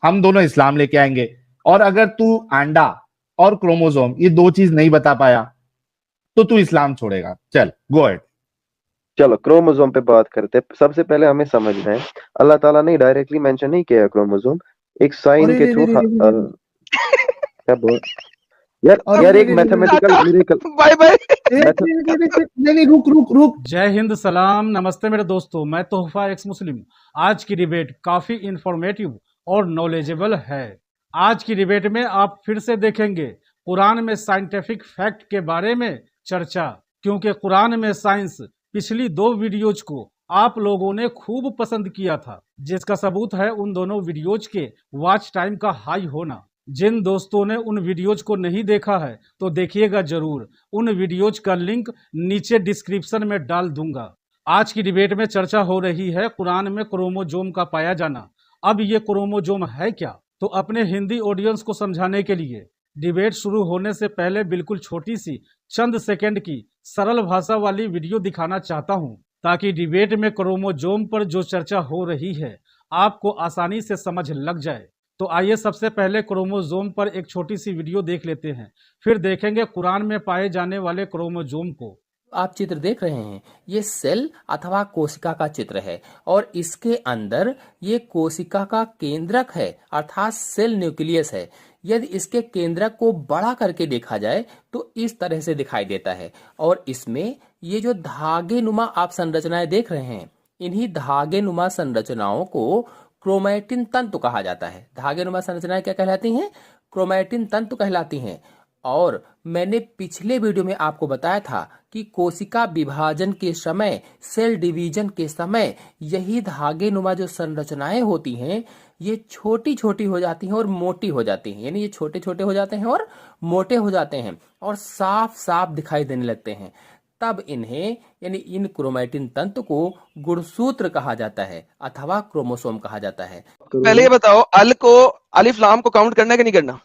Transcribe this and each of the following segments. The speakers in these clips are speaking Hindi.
हम दोनों इस्लाम लेके आएंगे। और अगर तू अंडा और क्रोमोसोम ये दो चीज नहीं बता पाया तो तू इस्लाम छोड़ेगा। चल गो अहेड। चलो क्रोमोसोम पे बात करते हैं। सबसे पहले हमें समझना है, अल्लाह ताला ने डायरेक्टली मेंशन नहीं किया क्रोमोसोम, एक साइन अरे के रे रे थ्रू। रे रे रे रे। क्या बोल यार, अरे यार रे एक रे रे रे। Mathematical miracle. Bye bye. नहीं नहीं, रुक रुक रुक। जय हिंद, सलाम, नमस्ते मेरे दोस्तों। मैं तोहफा एक्स मुस्लिम। आज की डिबेट काफी इंफॉर्मेटिव और नॉलेजेबल है। आज की डिबेट में आप फिर से देखेंगे कुरान में साइंटिफिक फैक्ट के बारे में चर्चा, क्योंकि कुरान में साइंस पिछली 2 वीडियोज को आप लोगों ने खूब पसंद किया था, जिसका सबूत है उन दोनों वीडियोज के वॉच टाइम का हाई होना। जिन दोस्तों ने उन वीडियोज को नहीं देखा है तो देखिएगा जरूर। उन वीडियोज का लिंक नीचे डिस्क्रिप्शन में डाल दूंगा। आज की डिबेट में चर्चा हो रही है कुरान में क्रोमोजोम का पाया जाना। अब ये क्रोमोजोम है क्या? तो अपने हिंदी ऑडियंस को समझाने के लिए डिबेट शुरू होने से पहले बिल्कुल छोटी सी चंद सेकंड की सरल भाषा वाली वीडियो दिखाना चाहता हूं, ताकि डिबेट में क्रोमोजोम पर जो चर्चा हो रही है आपको आसानी से समझ लग जाए। तो आइए सबसे पहले क्रोमोजोम पर एक छोटी सी वीडियो देख लेते हैं, फिर देखेंगे कुरान में पाए जाने वाले क्रोमोजोम को। आप चित्र देख रहे हैं, ये सेल अथवा कोशिका का चित्र है और इसके अंदर ये कोशिका का केंद्रक है अर्थात सेल न्यूक्लियस है। यदि इसके केंद्रक को बड़ा करके देखा जाए तो इस तरह से दिखाई देता है और इसमें ये जो धागे नुमा आप संरचनाएं देख रहे हैं, इन्हीं धागे नुमा संरचनाओं को क्रोमैटिन तंतु कहा जाता है। धागे नुमा संरचनाएं क्या कहलाती हैं? क्रोमैटिन तंतु कहलाती हैं। और मैंने पिछले वीडियो में आपको बताया था कि कोशिका विभाजन के समय, सेल डिवीजन के समय यही धागे नुमा जो संरचनाएं होती हैं ये छोटी छोटी हो जाती हैं और मोटी हो जाती हैं। यानी ये छोटे छोटे हो जाते हैं और मोटे हो जाते हैं और साफ साफ दिखाई देने लगते हैं। तब इन्हें यानी इन क्रोमैटिन तंतु को गुणसूत्र कहा जाता है अथवा क्रोमोसोम कहा जाता है। पहले ये बताओ, अल को अलिफ लाम को काउंट करना है कि नहीं करना?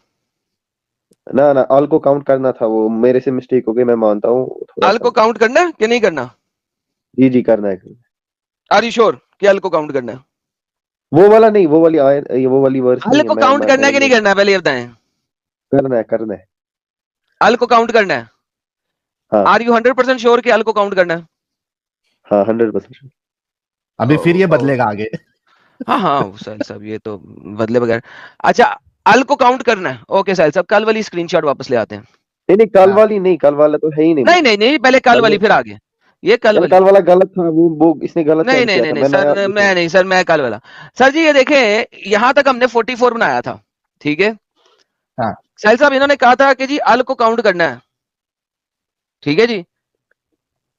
ना ना, अल को काउंट करना था, वो मेरे से मिस्टेक हो गई, मैं मानता हूँ। अल को काउंट करना है कि नहीं करना? जी जी करना है। आर यू श्योर कि अल को काउंट करना है? वो वाला नहीं, वो वाली आयत, वो वाली वर्स अल को काउंट करना है कि नहीं करना है, पहले ये बताएं। करना है, करना है। अल को काउंट करना है? हाँ। आर यू 100% श्योर कि अल को काउंट करना है? हाँ 100%। अभी फिर ये बदलेगा आगे। हाँ हाँ साहिल साहब, ये तो बदले बगैर। अच्छा, अल को काउंट करना है। ओके साहिल साहब, कल वाली स्क्रीनशॉट वापस ले आते हैं। नहीं नहीं, कल वाली नहीं, कल वाला तो है ही नहीं। नहीं नहीं नहीं, पहले कल वाली फिर आगे। ये कल वाला गलत था, वो इसने गलत नहीं नहीं नहीं सर, मैं नहीं सर, मैं कल वाला। सर जी ये देखें, यहां तक हमने 44 बनाया था, ठीक है? हाँ। साहिल साहब इन्होंने कहा था कि जी अल को काउंट करना है, ठीक है जी?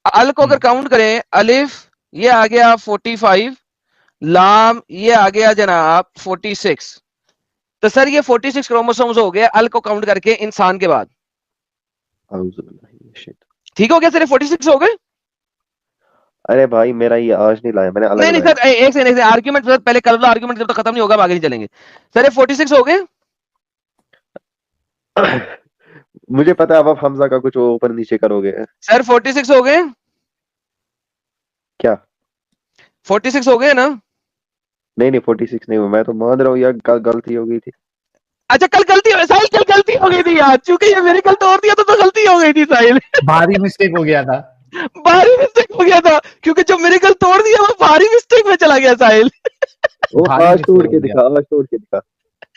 अल को अगर काउंट करें, अलिफ ये आ गया 45, लाम ये आ गया जनाब 46। तो सर ये 46 क्रोमोसोम्स हो गए अल को काउंट करके इंसान के बाद। ठीक हो गया सर, 46 हो गए। अरे भाई मेरा ये आज नहीं लाया मैंने, अलग नहीं नहीं सर, एक से आर्ग्यूमेंट पहले कल वाला आर्ग्यूमेंट जब तक खत्म नहीं होगा आगे नहीं चलेंगे। सर ये 46 हो गए। मुझे पता है अब हमजा का कुछ ऊपर नीचे करोगे। सर 46 हो गए क्या? 46 हो गए ना? नहीं नहीं 46 नहीं हुआ, मैं तो मान रहा हूँ यार गलती हो गई थी। अच्छा कल गलती साहिल, कल गलती हो गई थी यार, चूंकि ये मेरी कल तोड़ दिया तो गलती हो गई थी साहिल। भारी मिस्टेक हो गया था। भारी मिस्टेक हो गया था, क्योंकि जब मेरी कल तोड़ दिया वो भारी मिस्टेक में चला गया साहिल। वो आज तोड़ के दिखा, आज तोड़ के दिखा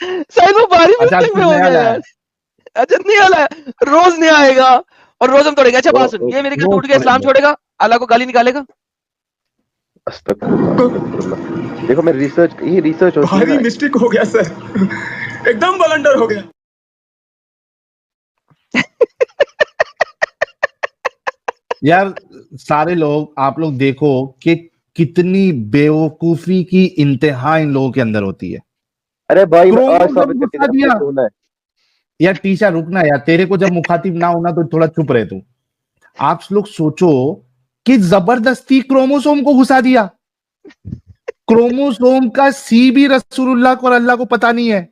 साहिल, वो भारी मिस्टेक में हो गया यार। अच्छा नहीं आया, रोज नहीं आएगा और रोज हम तोड़ेंगे। अच्छा बात सुन, ये मेरी कल टूट गया, इस्लाम छोड़ेगा, अल्लाह को गाली निकालेगा। देखो मैं रिसर्च, ये रिसर्च होती है। भारी मिस्टेक हो गया सर, एकदम ब्लंडर हो गया। यार सारे लोग, आप लोग देखो कि कितनी बेवकूफी की इंतहा इन लोगों के अंदर होती है। अरे भाई यार टीचा रुकना यार, तेरे को जब मुखातिब ना होना तो थोड़ा चुप रहे तू। आप लोग सोचो कि जबरदस्ती क्रोमोसोम को घुसा दिया। क्रोमोसोम का सी भी रसूलुल्लाह को और अल्लाह को पता नहीं है।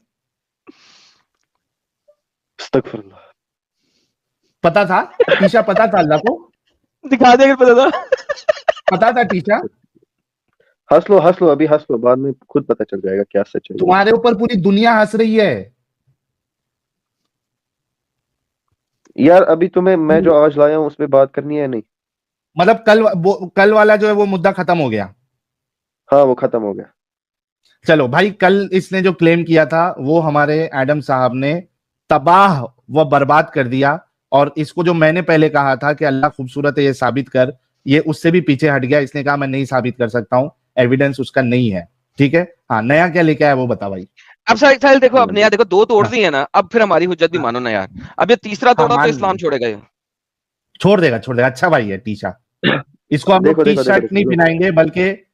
पता था टीचा? पता था अल्लाह को? दिखा दे अगर पता था। पता था टीचा? हंस लो अभी, हंस लो, बाद में खुद पता चल जाएगा क्या सच है। तुम्हारे ऊपर पूरी दुनिया हंस रही है। यार अभी तुम्हें मैं जो आज लाया हूँ उस पे बात करनी है नहीं? मतलब कल वाला जो है वो मुद्दा खत्म हो गया। हाँ वो खत्म हो गया। चलो भाई, कल इसने जो क्लेम किया था वो हमारे एडम साहब ने तबाह व बर्बाद कर दिया। और इसको जो मैंने पहले कहा था कि अल्लाह खूबसूरत है ये साबित कर, ये उससे भी पीछे हट गया। इसने कहा मैं नहीं साबित कर सकता हूं, एविडेंस उसका नहीं है। ठीक है, हाँ, नया क्या लेके आया वो बता भाई। अब साहिल देखो, अब नया देखो, 2 तोड़ हाँ, दी है ना, अब फिर हमारी हुज्जत भी हाँ, मानो ना यार। अब ये तीसरा हाँ, तोड़ा तो मान इस्लाम ली। छोड़ेगा ये। छोड़ देगा। अच्छा भाई है टीशा। इसको हम लोग देखो टी देखो देखो शर्ट नहीं देखो, पहनाएंगे, बल्कि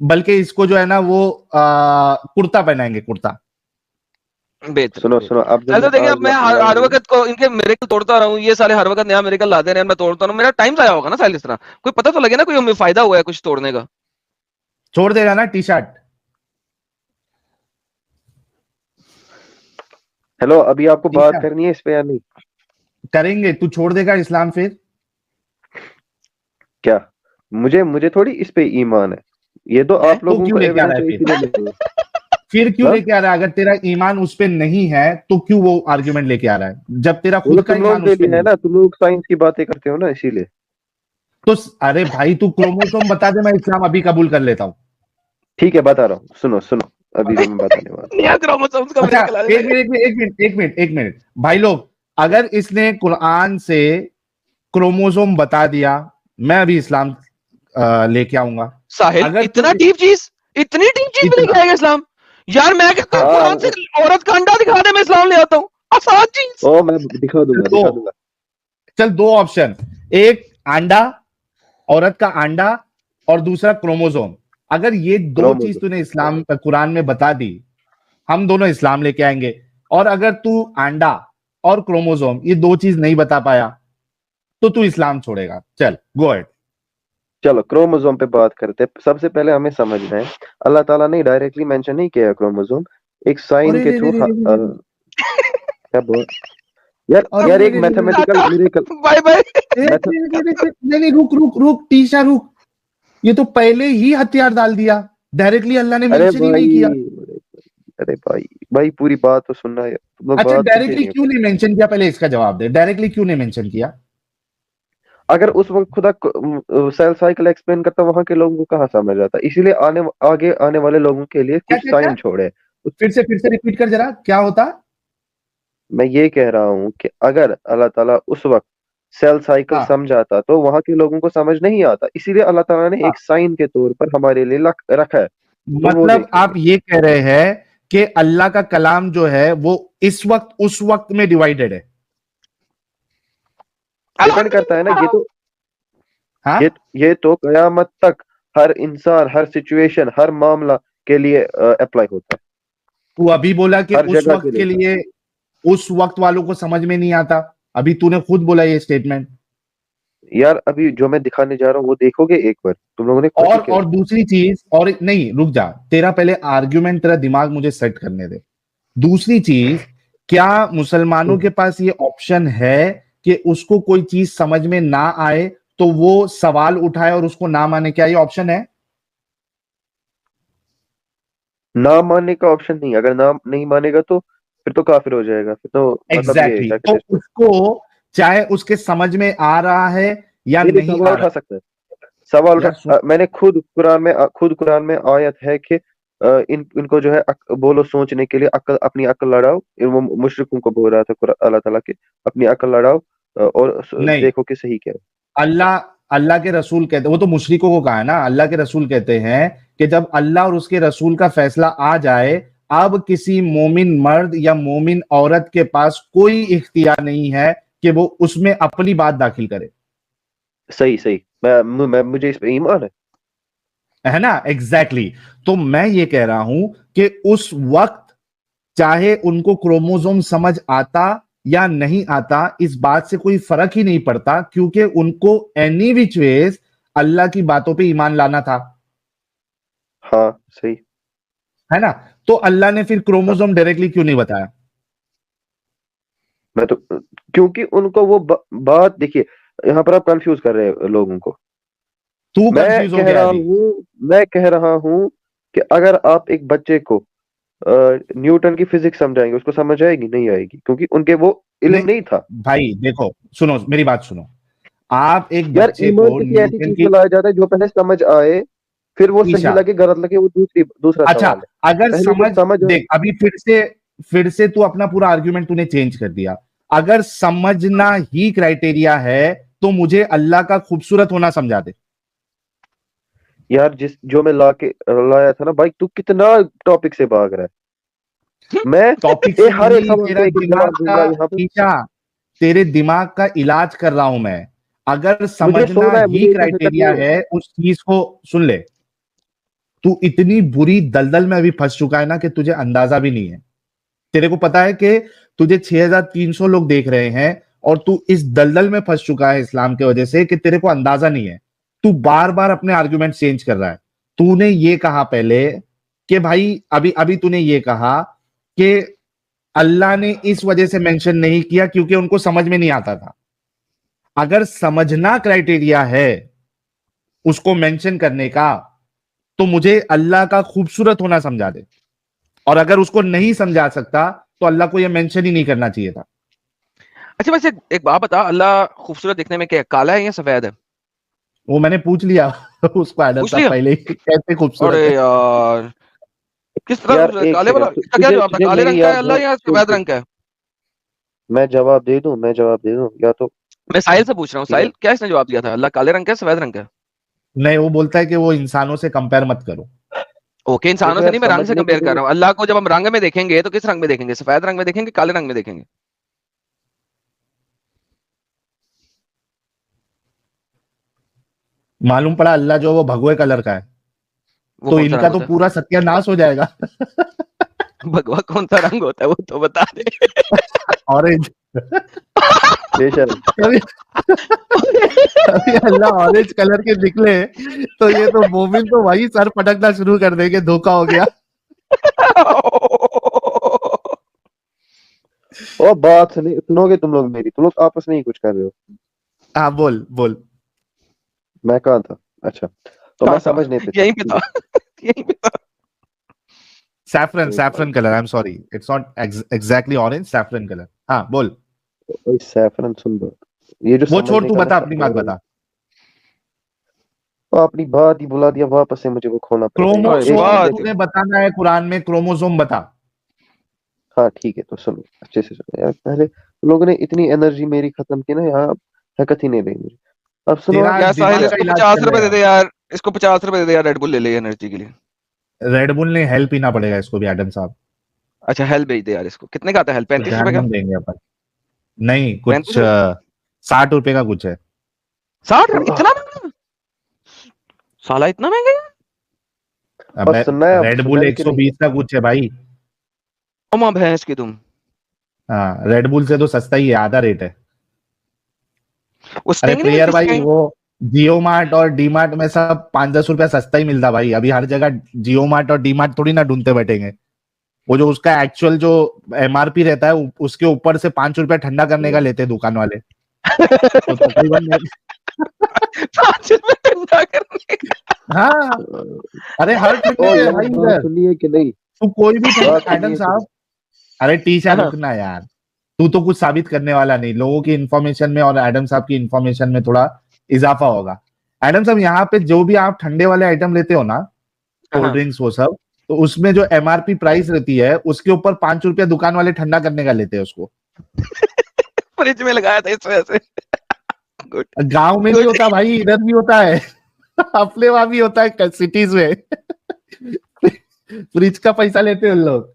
बल्कि इसको जो है ना वो कुर्ता पहनाएंगे, कुर्ता। बेहतरीन सुनो सुनो, बेहतरीन। अब जो चल तो मैं देखिए, आज अब मैं हर लाया हूँ। वक्त को इनके मिरेकल तोड़ता रहा हूँ, ये साले हर वक्त नया मिरेकल लाते रहे, मैं तोड़ता रहा हूँ, मेरा टाइम जाया होगा ना साहिल। इस तरह कोई पता तो लगे ना, कोई हमें फायदा हुआ है कुछ तोड़ने का। छोड़ देगा ना टी शर्ट? हेलो, अभी आपको टी बात शर्ट करनी है इस पे या नहीं? करेंगे। तू छोड़ देगा इस्लाम फिर? क्या? मुझे मुझे थोड़ी इस पे ईमान है, ये तो है आप तो लोगों क्यों को लेके आ रहा एविडेंस है है फिर? इसीलिए ले रहे हो। फिर क्यों हाँ? लेके आ रहा है? अगर तेरा ईमान उस पे नहीं है तो क्यों वो आर्ग्यूमेंट लेके आ रहा है, जब तेरा वो तो खुद का तुम लोगों ईमान के उस पे लिए है नहीं? ना, तुम लोग साइंस की बातें करते हो ना इसीलिए। तो अरे भाई, तू क्रोमोसोम बता दे, मैं इस्लाम अभी कबूल कर लेता हूँ। ठीक है बता रहा हूँ, सुनो सुनो, अभी जो मैं बताने वाला हूँ। नया क्रोमोसोम्स का अच्छा, मिरेकल आ एक जाएगा। मिनट एक मिनट भाई लोग, अगर इसने कुरान से क्रोमोसोम बता दिया, मैं अभी इस्लाम लेके आऊंगा। साहिल, अगर तू इतना डीप चीज, इतनी डीप चीज में लेके इतना, आएगा इस्लाम? यार मैं कहता हूँ हाँ, कुरान से हाँ, औरत का अंडा दिखा दे, मैं इस्लाम ले आता हूँ। आसान चीज। ओ मैं दिखा दूंगा दो, दिखा दूंगा। चल दो ऑप्शन, एक अंडा, औरत का अंडा, और दूसरा क्रोमोसोम। अगर ये दो चीज क्रोमोसोम। तूने इस्लाम कुरान में बता दी, हम दोनों इस्लाम लेके आएंगे। और अगर तू अंडा और क्रोमोसोम ये दो चीज नहीं बता पाया तो तू इस्लाम छोड़ेगा। चल गो अहेड। चलो क्रोमोसोम पे बात करते हैं। सबसे पहले हमें समझना है, अल्लाह ताला ने डायरेक्टली मेंशन नहीं किया क्रोमोसोम, एक साइन अरे के रे रे थ्रू। रे रे रे रे, क्या बोल, यार अरे यार रे एक रे रे रे, मैथमेटिकल मिरेकल। Bye bye. नहीं नहीं, रुक रुक रुक टीशा रुक। ये तो पहले ही हथियार डाल दिया, डायरेक्टली अल्लाह ने अरे मेंशन ही नहीं भाई, किया। अरे भाई, भाई पूरी बात तो सुनना है, तुम लोग अच्छा, बात सुनते डायरेक्टली नहीं हो क्यों क्या? नहीं मेंशन किया, पहले इसका जवाब दे, डायरेक्टली क्यों नहीं मेंशन किया? अगर उस वक्त खुदा सेल साइकिल एक्सप्लेन करता, वहां के लोगों को कहाँ समझ आता, इसीलिए आगे आने वाले लोगों के लिए क्या कुछ क्या क्या? साइन छोड़े। फिर से रिपीट कर जरा, क्या होता? मैं ये कह रहा हूँ कि अगर अल्लाह ताला उस वक्त सेल साइकिल हाँ, समझाता तो वहां के लोगों को समझ नहीं आता, इसीलिए अल्लाह ताला ने हाँ। एक साइन के तौर पर हमारे लिए रखा है, तो वो मतलब आप देखेंगे। ये कह रहे हैं कि अल्लाह का कलाम जो है वो इस वक्त उस वक्त में डिवाइडेड है? डिपेंड करता है ना, हाँ, ये तो कयामत तक हर इंसान, हर सिचुएशन, हर मामला के लिए अप्लाई होता है, तू अभी बोला कि हर उस जगह के वक्त के लिए। लिए, उस वक्त वालों को समझ में नहीं आता। अभी तूने खुद बोला ये स्टेटमेंट। यार अभी जो मैं दिखाने जा रहा हूँ वो देखोगे एक बार, तुम लोगों ने कॉपी किया? और दूसरी चीज, और नहीं रुक जा, तेरा पहले आर्ग्यूमेंट, तेरा दिमाग मुझे सेट करने दे। दूसरी चीज, क्या मुसलमानों के पास ये ऑप्शन है कि उसको कोई चीज समझ में ना आए तो वो सवाल उठाए और उसको ना माने? क्या ये ऑप्शन है? ना मानने का ऑप्शन नहीं, अगर ना नहीं मानेगा तो फिर तो काफिर हो जाएगा, फिर तो मतलब ये एग्जैक्टली क्या तो कहते हैं इसको। उसको, चाहे उसके समझ में आ रहा है या नहीं नहीं, नहीं सवाल आ उठा रहा सकता है, सवाल है। यार सुन, मैंने खुद कुरान में आयत है कि इनको जो है बोलो सोचने के लिए, अक्ल, अपनी अक्ल लड़ाओ। वो मुशरिकों को बोल रहा था अल्लाह ताला के, अपनी अक्ल लड़ाओ और नहीं, देखो कि सही क्या है। अल्लाह अल्लाह के रसूल कहते, वो तो मुशरिकों को कहा है ना, अल्लाह के रसूल कहते हैं कि जब अल्लाह और उसके रसूल का फैसला आ जाए, अब किसी मोमिन मर्द या मोमिन औरत के पास कोई इख्तियार नहीं है कि वो उसमें अपनी बात दाखिल करे। सही सही, मुझे इस पे ईमान है ना? एग्जैक्टली तो मैं ये कह रहा हूं कि उस वक्त चाहे उनको क्रोमोसोम समझ आता या नहीं आता, इस बात से कोई फर्क ही नहीं पड़ता, क्योंकि उनको एनी विच वेज अल्लाह की बातों पे ईमान लाना था। हाँ सही। है ना? तो अल्लाह ने फिर हाँ, क्रोमोसोम डायरेक्टली क्यों नहीं बताया? मैं तो, क्योंकि उनको वो बात देखिए, यहाँ पर आप कंफ्यूज कर रहे हैं लोगों को। तू मैं कंफ्यूज हो कह गया रहा अभी। हूँ मैं कह रहा हूँ कि अगर आप एक बच्चे को न्यूटन की फिजिक्स समझाएंगे, उसको समझ आएगी? नहीं आएगी, क्योंकि उनके वो इल्म नहीं नहीं था। भाई देखो, सुनो मेरी बात सुनो। आप एक यार बच्चे ईमान को किसी ऐसी न्यूटन चीज की में लाया जाता है जो पहले समझ आए, फिर वो सही ईशा, लगे गलत लगे, वो दूसरा अच्छा, सवाल है। अगर पहले जो समझ, समझ आए। देख अभी फिर से तू अपना पूरा आर्ग्यूमेंट तूने चेंज कर दिया। अगर समझना ही क्राइटेरिया है तो मुझे अल्लाह का खूबसूरत होना समझा दे। यार जो मैं लाया था ना भाई, तू कितना टॉपिक से भाग रहा है। मैं टॉपिक से हर एक नहीं, सवाल तेरा का एक एक दिमाग जवाब का, दूंगा यहाँ पे। ईशा, तेरे दिमाग का इलाज कर रहा हूं मैं। अगर मुझे समझना सोना है, ही मुझे इधर से क्राइटेरिया करनी है। है उस चीज को, सुन ले, तू इतनी बुरी दलदल में अभी फंस चुका है ना कि तुझे अंदाजा भी नहीं है। तेरे को पता है कि तुझे 6300 लोग देख रहे हैं और तू इस दलदल में फंस चुका है इस्लाम की वजह से कि तेरे को अंदाजा नहीं है। तू बार बार अपने आर्गुमेंट चेंज कर रहा है। तूने ये कहा पहले कि भाई, अभी अभी तूने ये कहा कि अल्लाह ने इस वजह से मेंशन नहीं किया क्योंकि उनको समझ में नहीं आता था। अगर समझना क्राइटेरिया है उसको मेंशन करने का, तो मुझे अल्लाह का खूबसूरत होना समझा दे। और अगर उसको नहीं समझा सकता तो अल्लाह को यह मेंशन ही नहीं करना चाहिए था। अच्छा वैसे एक बात बता, अल्लाह खूबसूरत दिखने में क्या है, काला है या सफेद है? वो मैंने पूछ लिया उसको एडम पूछ साहब लिया? पहले ही, कैसे खूबसूरत अरे है। यार, किस तरह यार खूबसूरत? एक काले वाला, सेकंड, इसका क्या तुझे जवाब था? तुझे काले मेरी रंग का यार है अल्लाह या सुन सफेद सुन, रंग का है? मैं जवाब दे दूं या तो? मैं साहिल से पूछ रहा हूँ, ठीक है। साहिल क्या इसने जवाब दिया था, अल्लाह काले रंग का है सफेद रंग का है? नहीं, वो बोलता है कि वो इंसानों से कंपेयर मत करो। ओके, इंसानों देखो से यार, नहीं, मैं रंग से समझने की कंपेयर कर जरूरत। रहा हूँ। अल्लाह को जब हम रंग में देखेंगे तो किस रंग में देखेंगे? सफेद रंग में देखेंगे, काले रंग में देखेंगे? मालूम पड़ा अल्लाह जो वो भगवे कलर का है, वो तो कौन सा इनका रंग तो होता पूरा सत्यानाश हो जाएगा। है? भगवा कौन सा रंग होता है वो तो बता दे। ऑरेंज। बेशर्म। कभी कभी अल्लाह ऑरेंज कलर के निकले तो ये तो मोमिन तो वही सर पटकना शुरू कर देंगे, धोखा हो गया। और बात सुनोगे तुम लोग मेरी? तुम लोग आपस में ही कुछ कर रहे हो। हाँ बोल बोल। मैं कहाँ था? अच्छा, तो मैं कहाँ था? समझने पे था। यहीं पे था। यहीं पे था। सैफरन, एक saffron colour, I am sorry, it's not exactly orange, saffron colour. हाँ बोल। ओए सैफरन, सुन लो, ये जो वो छोड़, समझने तू का बता ना अपनी बात दौर है, बता। वो अपनी बात ही बुला दिया वापस से, मुझे वो खोना पड़ रहा है। ओए एक क्रोमोसोम मिनट बात, देखो। तूने बताना है, कुरान में क्रोमोसोम बता। हाँ ठीक है, तो सुनो अच्छे से सुनो यार। पहले लोगों ने इतनी एनर्जी मेरी खत्म की ना, यहाँ हरकत ही नहीं रही मुझे। अब सुनो तेरा आप। यार साहिल दिमाग का इसको इलाज 50 कर रुपए ले दे यार। दे यार, इसको 50 रुपए दे दे यार, रेड बुल ले ले एनर्जी के लिए। रेडबुल ने हेल्प पीना पड़ेगा इसको भी, एडम साहब। अच्छा हेल्प भेज दे यार इसको। कितने का आता है हेल्प? तो 35 रुपए का? जहन्नम देंगे अपन। नहीं, कुछ 35 रुपए? 60 रुपए का कुछ है। 60 रुपए? इतना महंगा? साला इतना महंगा है? अब और सुनना है, सुनना रेडबुल है कि नहीं? 120 का कुछ है भाई। अम्मा भैंस की तुम। हाँ, रेडबुल से तो सस्ता ही है, आधा रेट है। वो अरे स्टिंग नहीं प्लेयर मिलती भाई, स्टिंग? वो जियो मार्ट और डी मार्ट में सब 5-10 रुपया सस्ता ही मिलता भाई। अभी हर जगह जियो मार्ट और डी मार्ट थोड़ी ना ढूंढते बैठेंगे। वो जो उसका एक्चुअल जो एमआरपी रहता है उसके ऊपर से 5 रुपया ठंडा करने का लेते हैं दुकान वाले। तो तकरीबन 5 रुपए ठंडा करने का? हाँ, अरे हर ठंडे ओ है यार, भाई बात इधर। सुनिए कि नहीं? तू कोई भी ठंडा, बात एडम सुनिए कि नहीं? साहब। अरे टीशा हाँ। रुकना यार। तू तो कुछ साबित करने वाला नहीं, लोगों की इंफॉर्मेशन में और एडम साहब की इंफॉर्मेशन में थोड़ा इजाफा होगा। एडम साहब, यहाँ पे जो भी आप ठंडे वाले आइटम लेते हो ना, कोल्ड हाँ। ड्रिंक्स वो सब, तो उसमें जो एमआरपी प्राइस रहती है उसके ऊपर 5 रुपया दुकान वाले ठंडा करने का लेते हैं उसको। फ्रिज में लगाया था इस वजह से। गुड गांव में नहीं गुड। होता भाई, इधर भी होता है। अपने वहां भी होता है सिटीज में। फ्रिज का पैसा लेते हैं उन लोग।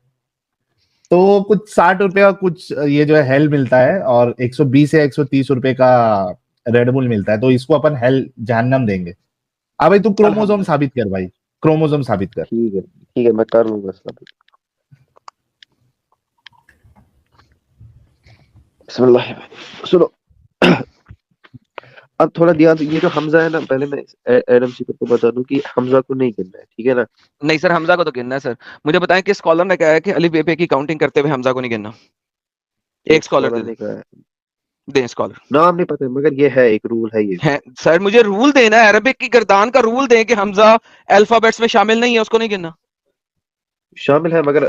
तो कुछ 60 रुपए का कुछ ये जो है हेल मिलता है, और 120 या 130 रुपए का रेडबुल मिलता है। तो इसको अपन हेल जहन्नम देंगे। अब भाई तू क्रोमोसोम अल्हम्दुलिल्लाह। साबित कर भाई, क्रोमोसोम साबित कर। ठीक है, मैं कर लूंगा सब। बिस्मिल्लाह। सुनो, अब थोड़ा ध्यान से, ये जो हमजा है ना, पहले मैं एडम सीकर को बता दूं कि हमजा को नहीं गिनना है, ठीक है ना? नहीं सर, हमजा को तो गिनना है सर। मुझे बताएं कि स्कॉलर ने कहा है कि अलिफ बे पे की काउंटिंग करते हुए हमजा को नहीं गिनना। एक स्कॉलर दे स्कॉलर दे। ने कहा है, दें स्कॉलर। नाम नहीं पता मगर ये है, एक रूल है ये। है सर, मुझे रूल देना है, अरबिक की गर्दान का रूल दें कि हमजा अल्फाबेट्स में शामिल नहीं है, उसको नहीं गिनना। शामिल है मगर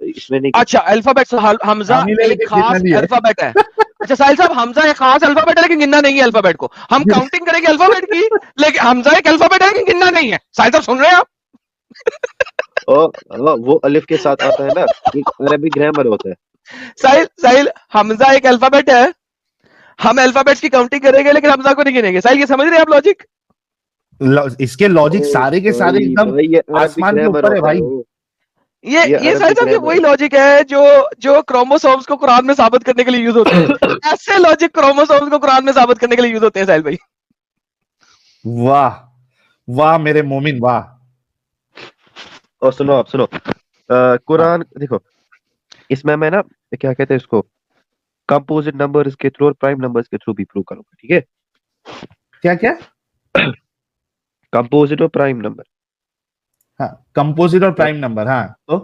इसमें नहीं। अच्छा अल्फाबेट्स, हमजा शामिल है एक लेकिन खास गिनना नहीं है। अल्फाबेट है। अच्छा साहिल साहब, हमजा एक खास अल्फाबेट है लेकिन गिनना नहीं है अल्फाबेट को। हम काउंटिंग करेंगे अल्फाबेट की, लेकिन हमजा एक अल्फाबेट है लेकिन गिनना नहीं है। साहिल साहब सुन रहे हैं आप? और वो अलिफ के साथ आता है ना, एक अरबी ग्रामर होता है। साहिल हमजा एक अल्फाबेट है, हम अल्फाबेट्स की काउंटिंग करेंगे लेकिन हमजा को नहीं गिनेंगे। साहिल ये समझ रहे हैं आप लॉजिक? इसके लॉजिक सारे के सारे भाई एकदम भाई ये अरबी आसमान के ग्रामर ऊपर है होता है भाई। वो। ये अरबी साहिल साहब, ये ग्रामर वही लॉजिक है जो क्रोमोसोम्स को कुरान में साबित करने के लिए यूज होते हैं। ऐसे लॉजिक क्रोमोसोम्स को कुरान में साबित करने के लिए यूज होते हैं साहिल भाई। वाह वाह मेरे मोमिन वाह। और सुनो आप सुनो, कुरान देखो, इसमें मैं ना क्या कहते हैं इसको, कंपोजिट नंबर्स के थ्रू और प्राइम नंबर्स के थ्रू भी प्रूव करूंगा, ठीक है? क्या क्या? कंपोजिट और प्राइम नंबर। हाँ, कंपोजिट और प्राइम नंबर, हाँ तो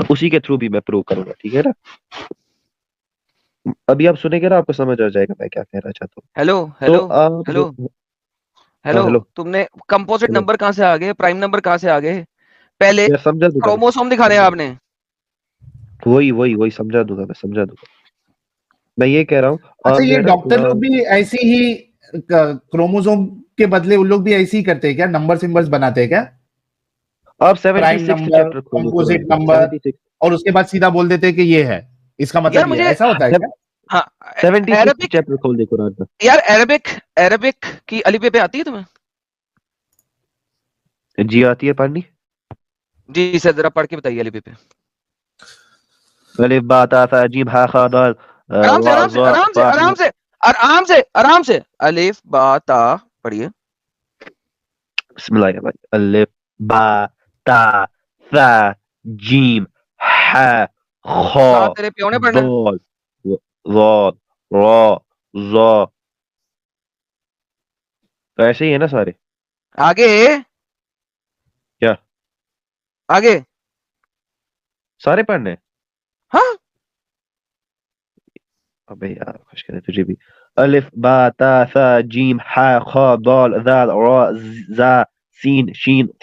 उसी के थ्रू भी मैं प्रूव करूंगा, ठीक है ना? अभी आप सुनेंगे ना, आपको समझ आ जाएगा मैं क्या कहना चाहता हूँ। हेलो तो हेलो आप हेलो हेलो हेलो तुमने कंपोजिट हेलो, नंबर कहाँ से आ गए, प्राइम नंबर कहाँ से आ गए? पहले मैं समझा दूंगा, क्रोमोसोम दिखाने हैं आपने। वही वही वही समझा दूंगा, मैं समझा दूंगा। मैं ये कह रहा हूँ, अच्छा आप जो ये है ना डॉक्टर लोग भी ऐसी ही क्रोमोसोम के बदले उन लोग भी ऐसे ही करते हैं क्या? नंबर सिंबल्स बनाते हैं क्या? आप प्राइम 76 नंबर, चैप्टर खोलिए कंपोजिट कुरान का, नंबर 76 और उसके बाद सीधा बोल देते हैं कि ये है, इसका यार मतलब ये है। मुझे, ऐसा होता है क्या? हाँ 76 अरबिक, चैप्टर खोल दे कुरान का। यार अरबिक की अलिफ बे आती है तुम्हें? जी आती है पढ़नी। जी सर जरा पढ़ के बताइए अलिफ बे। अलिफ बा ता सा जीम हा खा दाल आराम से वा आराम से ज़ा आराम से फा आराम से आराम से आराम से। अलिफ बा ता पढ़िए। बिस्मिल्लाहिर्रहमानिर्रहीम। अलिफ बा ता सा जीम हा खा सा तेरे प्यो ने पढ़ना है। दाल ज़ा रा ज़ा। तो ऐसे ही है ना सारे? आगे क्या आगे? सारे पढ़ने हैं? हाँ अबे यार खुश करे तुझे भी। अलिफ बा ता सा जीम हा खा दाल ज़ाल रा ज़ा सीन शीन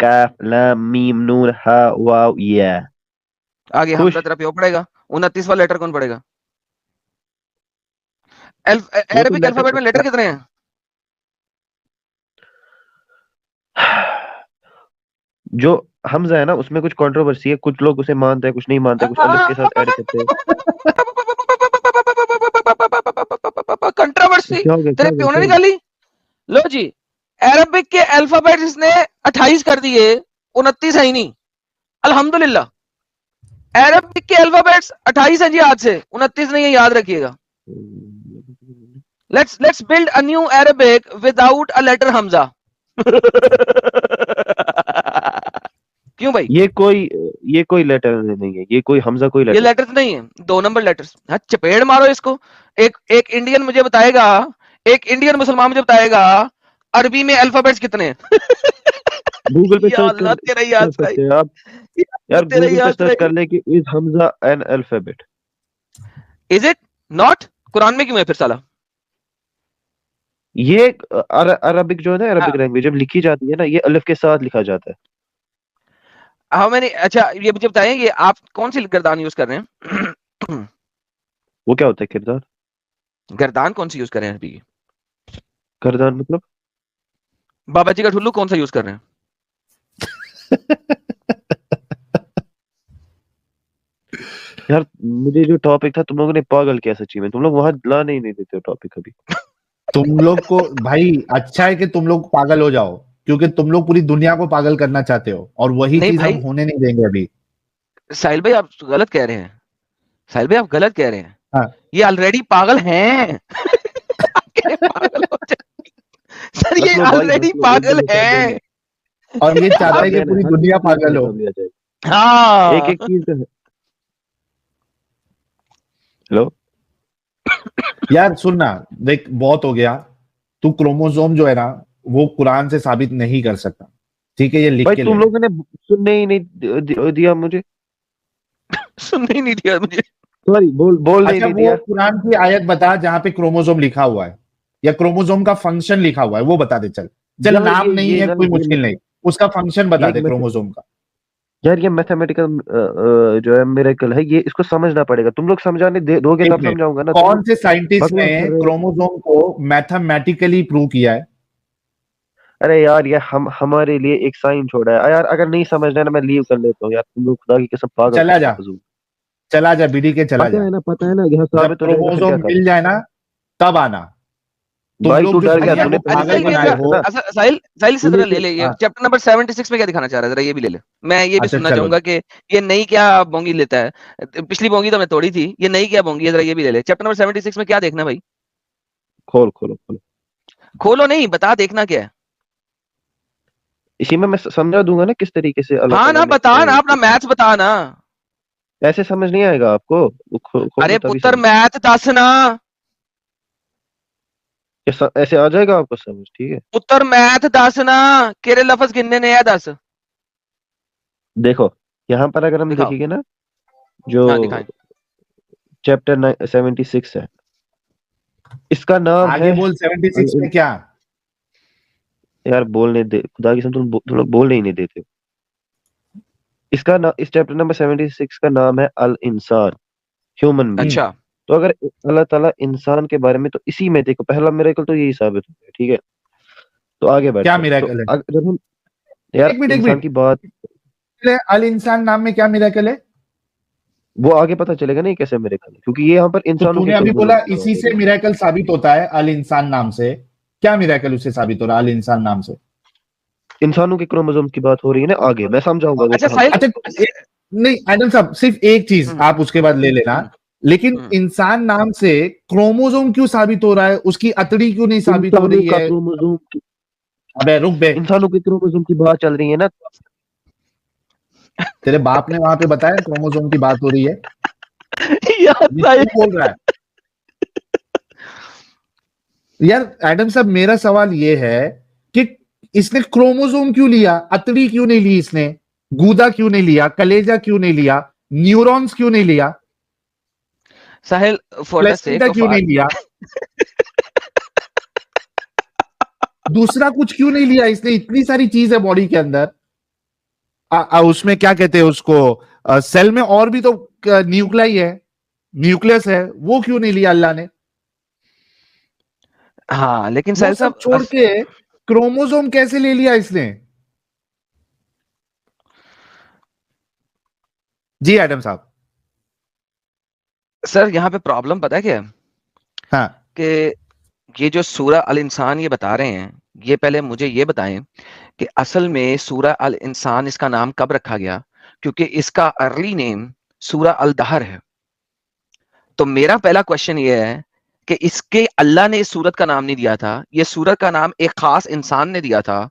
काफ लाम मीम नून हा वाव या। आगे खुश? हमजा तेरा प्यो पढ़ेगा। 29 वाला लेटर कौन पढ़ेगा? वो तो अरबिक अल्फाबेट में लेटर कितने हैं? जो हमजा है ना उसमें कुछ कंट्रोवर्सी है, कुछ लोग उसे मानते हैं, कुछ नहीं मानते, कुछ अलिफ के साथ ऐड करते हैं। कंट्रोवर्सी क्या हो गया, तेरे क्या हो गया, प्यो ने क्या हो गया? निकाली। लो जी, अरबिक के अल्फाबेट इसने 28 कर दिए, 29 है ही नहीं। अल्हम्दुलिल्लाह अरबिक के अल्फाबेट्स 28 है जी, आज से 29 नहीं है, याद रखिएगा। let's build a new Arabic without a letter Hamza। क्यों भाई? ये कोई लेटर नहीं है, ये कोई हमजा कोई ये लेटर। लेटर्स नहीं है, 2 नंबर लेटर्स। हाँ चपेड़ मारो इसको। एक इंडियन मुझे बताएगा, एक इंडियन मुसलमान मुझे बताएगा अरबी में अल्फाबेट्स कितने हैं। गूगल पे या सर्च अल्लाह तेरा कर याद सकते हैं आप यार, तेरा गूगल पे याद सर्च कर ले कि is Hamza an alphabet. Is it not? Quran में क्यों है फिर साला? ये अरबिक जो है ना, अरबिक लैंग्वेज जब लिखी जाती है ना, ये अलिफ के साथ लिखा जाता है। हाँ मैंने, अच्छा ये मुझे बताएं, ये आप कौन सी गर्दान यूज कर रहे हैं? वो क्या होता है किरदार? गर्दान कौन सी यूज कर रहे हैं अभी? किरदार मतलब बाबा जी का ठुल्लू कौन सा यूज कर रहे हैं? यार मुझे जो टॉपिक था तुम लोगों ने पागल किया सच्ची में, तुम लोग वहां लाने ही नहीं देते हो टॉपिक कभी। तुम लोग को भाई अच्छा है कि तुम लोग पागल हो जाओ, क्योंकि तुम लोग पूरी दुनिया को पागल करना चाहते हो और वही नहीं चीज भाई, हम होने नहीं देंगे अभी। साहिल भाई आप गलत कह रहे हैं। साहिल भाई आप गलत कह रहे हैं। हाँ। ये ऑलरेडी पागल हैं। पागल हो जाए। सर ये ऑलरेडी पागल हैं। और ये चाहता है कि पूरी दुनिया पागल हो। हाँ एक एक चीज का। हेलो यार सुनना, देख बहुत हो गया। तू क्रोमोसोम जो है ना वो कुरान से साबित नहीं कर सकता, ठीक है? ये लिख भाई के तुम ले। लोगों ने सुनने ही नहीं दिया मुझे। सुनने ही नहीं दिया मुझे। सॉरी, बोल अच्छा, नहीं वो दिया। कुरान की आयत बता जहां पे क्रोमोसोम लिखा हुआ है या क्रोमोसोम का फंक्शन लिखा हुआ है, वो बता दे। चल यार नाम नहीं ये है, ना कोई मुश्किल नहीं, उसका फंक्शन बता दे ये क्रोमोसोम का। यार ये मैथमेटिकल जो है मिरेकल है, ये इसको समझना पड़ेगा। तुम लोग समझाने दोगे एक तब मिनट, समझाऊंगा ना। तुम कौन लोग से साइंटिस्ट ने बकवास कर रहे हो। क्रोमोसोम को मैथमेटिकली प्रूव किया है? अरे यार, ये हमारे लिए एक साइन छोड़ा है यार। अगर नहीं समझना है ना, मैं लीव कर लेता हूँ यार। तुम लोग खुदा की कसम पागल चला करते जा, हो फजूल। चला जा बीडी के, चला जा। पता है ना, यहाँ जब साबित हो जाएगा फिर क्रोमोसोम क्या करें। मिल जाए ना तब आना। तुम भाई तू लोग जो डर गया, अच्छा दुनिया तूने को अच्छा पहले पागल साहिल से बनाए क्या हो। अच्छा साहिल साहिल से तूने जरा ले ले ये हाँ, चैप्टर नंबर 76 में क्या दिखाना चाह रहा है, जरा ये भी ले ले। मैं ये भी अच्छा सुनना चलो, चाहूंगा कि ये नई क्या बोंगी लेता है। पिछली बोंगी तो मैं तोड़ी थी, ये नई क्या बोंगी है, जरा ये भी ले ले। चैप्टर नंबर 76 में क्या देखना है भाई? खोल खोलो खोलो। खोलो नहीं, बता देखना क्या है। इसी में मैं समझा दूंगा ना किस तरीके से अल्लाह हाँ ताला ना ने बता ना, अपना मैथ्स बता ना। ऐसे समझ नहीं आएगा आपको। वो खोलो अरे तभी पुत्र समझ। मैथ दस ना, ऐसे आ जाएगा आपको समझ, ठीक है। पुत्र मैथ दस ना, केरे लफज गिनने ने है 10। देखो, यहाँ पर अगर हम दिखाओ। देखेंगे ना, जो हाँ दिखाएं। चैप्टर 76 है, इसका नाम आगे है बोल 76 में क्या? यार बोलने दे, खुदा की कसम तुम लोग बोलने ही नहीं देते। इसका नाम, इस चैप्टर नंबर 76 का नाम है अल इंसान, ह्यूमन बीइंग। अच्छा तो अगर अल्लाह ताला इंसान के बारे में, तो इसी में देखो पहला मिरेकल तो यही साबित होता है, ठीक है। तो आगे क्या बढ़ते हैं। तो मिराकल है? जब हम यार एक मिनट, एक इंसान की बात, मिनट, अल इंसान नाम में क्या मिराकल है? वो आगे पता चलेगा नहीं कैसे मिरेकल है, क्योंकि ये यहाँ पर तो इंसानों के तूने अभी बोला क्रोमोसोम की बात इसी हो से रही मिराकल साबित होता है अल इंसान नाम से। क्या मिराकल उससे साबित हो रहा है अल इंसान नाम से? है। इंसानों के क्रोमोसोम की बात हो रही है ना, आगे मैं समझाऊंगा वो अच्छा कहाँ साहिल। पर। अच्छा, नहीं एडम साहब, सिर्फ एक चीज आप उसके बाद ले लेना। लेकिन हम्म। इंसान नाम से क्रोमोसोम क्यों साबित हो रहा है? उसकी अतड़ी क्यों नहीं साबित हो इंसानों रही का है? क्रोमोसोम, अबे रुक बे, इंसानों के क्रोमोसोम की बात चल रही है ना। तेरे बाप ने वहां पे बताया क्रोमोसोम की बात हो रही है? यार ये साहिल, क्यों बोल रहा है? यार एडम साहब, मेरा सवाल ये है कि इसने क्रोमोसोम क्यों लिया? अतड़ी क्यों नहीं ली इसने? गूदा क्यों नहीं लिया? कलेजा क्यों नहीं लिया? न्यूरॉन्स क्यों नहीं लिया? Sahil for the sake placenta of क्यों नहीं लिया? दूसरा कुछ क्यों नहीं लिया इसने? इतनी सारी चीज है बॉडी के अंदर। उसमें क्या कहते हैं उसको, सेल में और भी तो न्यूक्लाई है, न्यूक्लियस है, वो क्यों नहीं लिया अल्लाह ने? हाँ लेकिन वो साहिल सब साहब छोड़ के क्रोमोसोम कैसे ले लिया इसने? जी एडम साहब। सर यहाँ पे प्रॉब्लम पता है क्या है? हाँ, कि ये जो सूरह अल इंसान ये बता रहे हैं, ये पहले मुझे ये बताएं कि असल में सूरह अल इंसान इसका नाम कब रखा गया, क्योंकि इसका अर्ली नेम सूरह अल दहर है। तो मेरा पहला क्वेश्चन ये है कि इसके अल्लाह ने इस सूरत का नाम नहीं दिया था, ये सूरत का नाम एक खास इंसान ने दिया था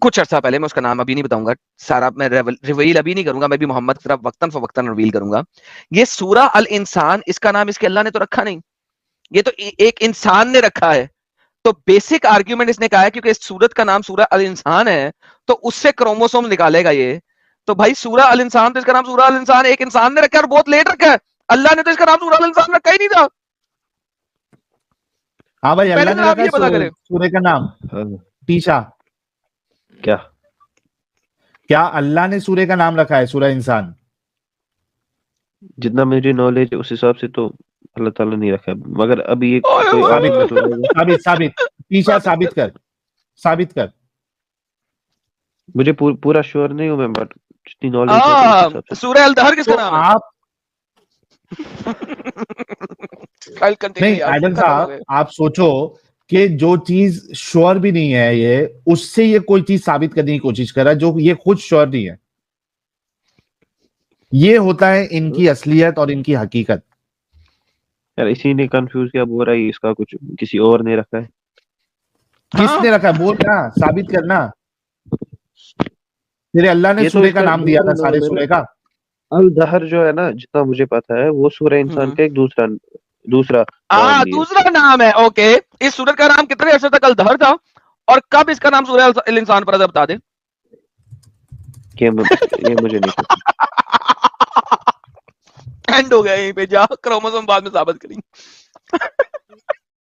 कुछ अर्सा पहले। मैं उसका नाम अभी नहीं बताऊंगा, सारा मैं रिवील अभी नहीं करूंगा, मैं भी मोहम्मद की तरफ वक्तन फवक्तन रिवील करूंगा। ये सूरह अल इंसान, इसका नाम इसके अल्लाह ने तो रखा नहीं, ये तो एक इंसान ने रखा है। तो बेसिक आर्ग्यूमेंट इसने कहा है क्योंकि इस सूरत का नाम सूरह अल इंसान है, तो उससे क्रोमोसोम निकालेगा ये। तो भाई सूरह अल इंसान, तो इसका नाम सूरह अल इंसान एक इंसान ने रखा है और बहुत लेट रखा है। अल्लाह ने तो इसका नाम सूरह अल इंसान रखा ही नहीं था। हाँ भाई, पहले अल्लाह तो ने आप रखा ये पता करें। सूर्य का नाम हाँ, टीशा। क्या क्या अल्लाह ने सूर्य का नाम रखा है सूरह इंसान? जितना मुझे नॉलेज है उस हिसाब से तो अल्लाह ताला नहीं रखा है, मगर अभी ये ओए कोई ओए। आर्गुमेंट लगाएगा। साबित, साबित, टीशा साबित कर, साबित कर। मुझे पूरा श्योर नहीं हूँ मैं, बट जितनी नॉलेज है तो उस हिसाब से। सूरह अल दहर किसका तो नाम है? आप I'll continue नहीं यार, एडम खत्म हो साहब, गए। आप सोचो कि जो चीज श्योर भी नहीं है ये, उससे ये कोई चीज साबित करने की कोशिश कर रहा है जो ये खुद श्योर नहीं है। ये होता है इनकी असलियत और इनकी हकीकत। यार इसी ने कंफ्यूज किया, बोल रहा है इसका कुछ किसी और ने रखा है। किसने रखा है? बोल ना, साबित करना। तेरे अल्लाह ने ये तो सूर्य का इसका नाम दिया था, दूसरा सारे नाम है सूर्य ना, का। अल दहर जो है ना, जितना मुझे पता है वो सूरह इंसान का एक दूसरा दूसरा नाम भी है। दूसरा नाम है। ओके, इस सूरत का नाम कितने अर्से तक अल दहर था और कब इसका नाम सूरह अल इंसान पर बता दे। ये मुझे नहीं पता। एंड हो गया यहीं पे, जा क्रोमोसोम बाद में साबित करेंगे।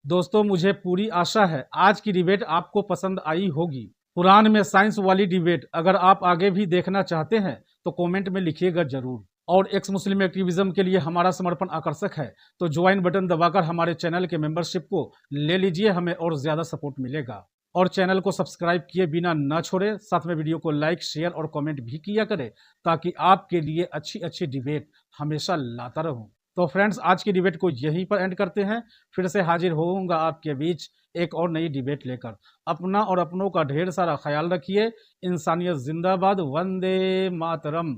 दोस्तों मुझे पूरी आशा है आज की डिबेट आपको पसंद आई होगी। कुरान में साइंस वाली डिबेट अगर आप आगे भी देखना चाहते हैं तो कमेंट में लिखिएगा जरूर। और एक्स मुस्लिम एक्टिविज्म के लिए हमारा समर्पण आकर्षक है, तो ज्वाइन बटन दबाकर हमारे चैनल के मेंबरशिप को ले लीजिए, हमें और ज्यादा सपोर्ट मिलेगा। और चैनल को सब्सक्राइब किए बिना न छोड़े, साथ में वीडियो को लाइक शेयर और कमेंट भी किया करें, ताकि आपके लिए अच्छी अच्छी डिबेट हमेशा लाता रहूं। तो फ्रेंड्स आज की डिबेट को यहीं पर एंड करते हैं, फिर से हाजिर होऊंगा आपके बीच एक और नई डिबेट लेकर। अपना और अपनों का ढेर सारा ख्याल रखिए। इंसानियत जिंदाबाद, वंदे मातरम।